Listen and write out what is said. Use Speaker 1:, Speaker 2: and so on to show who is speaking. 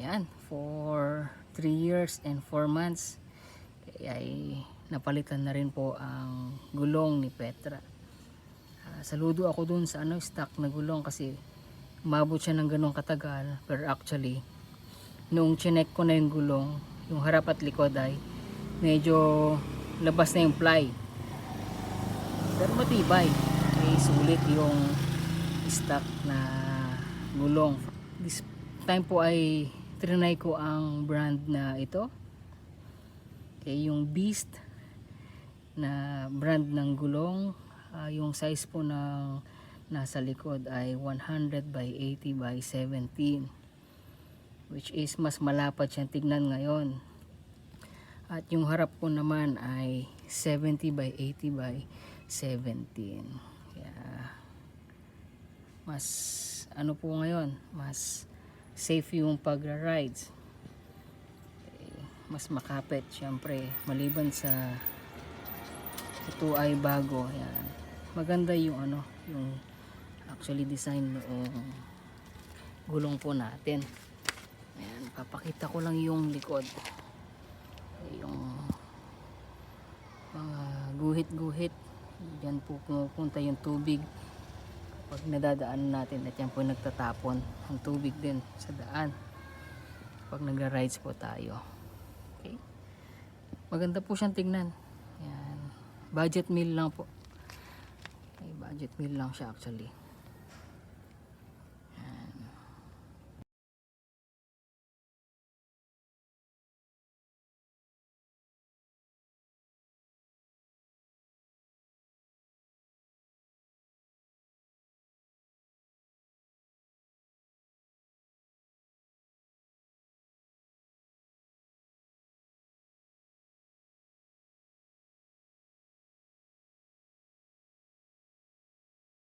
Speaker 1: Ayan, for 3 years and 4 months ay napalitan na rin po ang gulong ni Petra. Saludo ako dun sa stock na gulong kasi umabot siya ng ganong katagal, pero actually noong chinek ko na yung gulong, yung harap at likod ay medyo labas na yung ply, pero matibay, sulit yung stock na gulong. This time po ay trinay ko ang brand na ito, yung Beast na brand ng gulong. Yung size po ng nasa likod ay 100 by 80 by 17, which is mas malapad siyang tignan ngayon. At yung harap po naman ay 70 by 80 by 17. Kaya mas po ngayon, mas safe yung pagra-rides. Mas makapit syempre, maliban sa ito ay bago. Yan, maganda yung yung actually design noong gulong po natin. Ayan, papakita ko lang yung likod, yung mga guhit-guhit. Diyan po pumupunta yung tubig pag nadadaan natin, at yan po nagtatapon ang tubig din sa daan pag nagra-rides po tayo. Okay, maganda po siyang tignan. Yan, budget meal lang po. Okay, budget meal lang siya actually.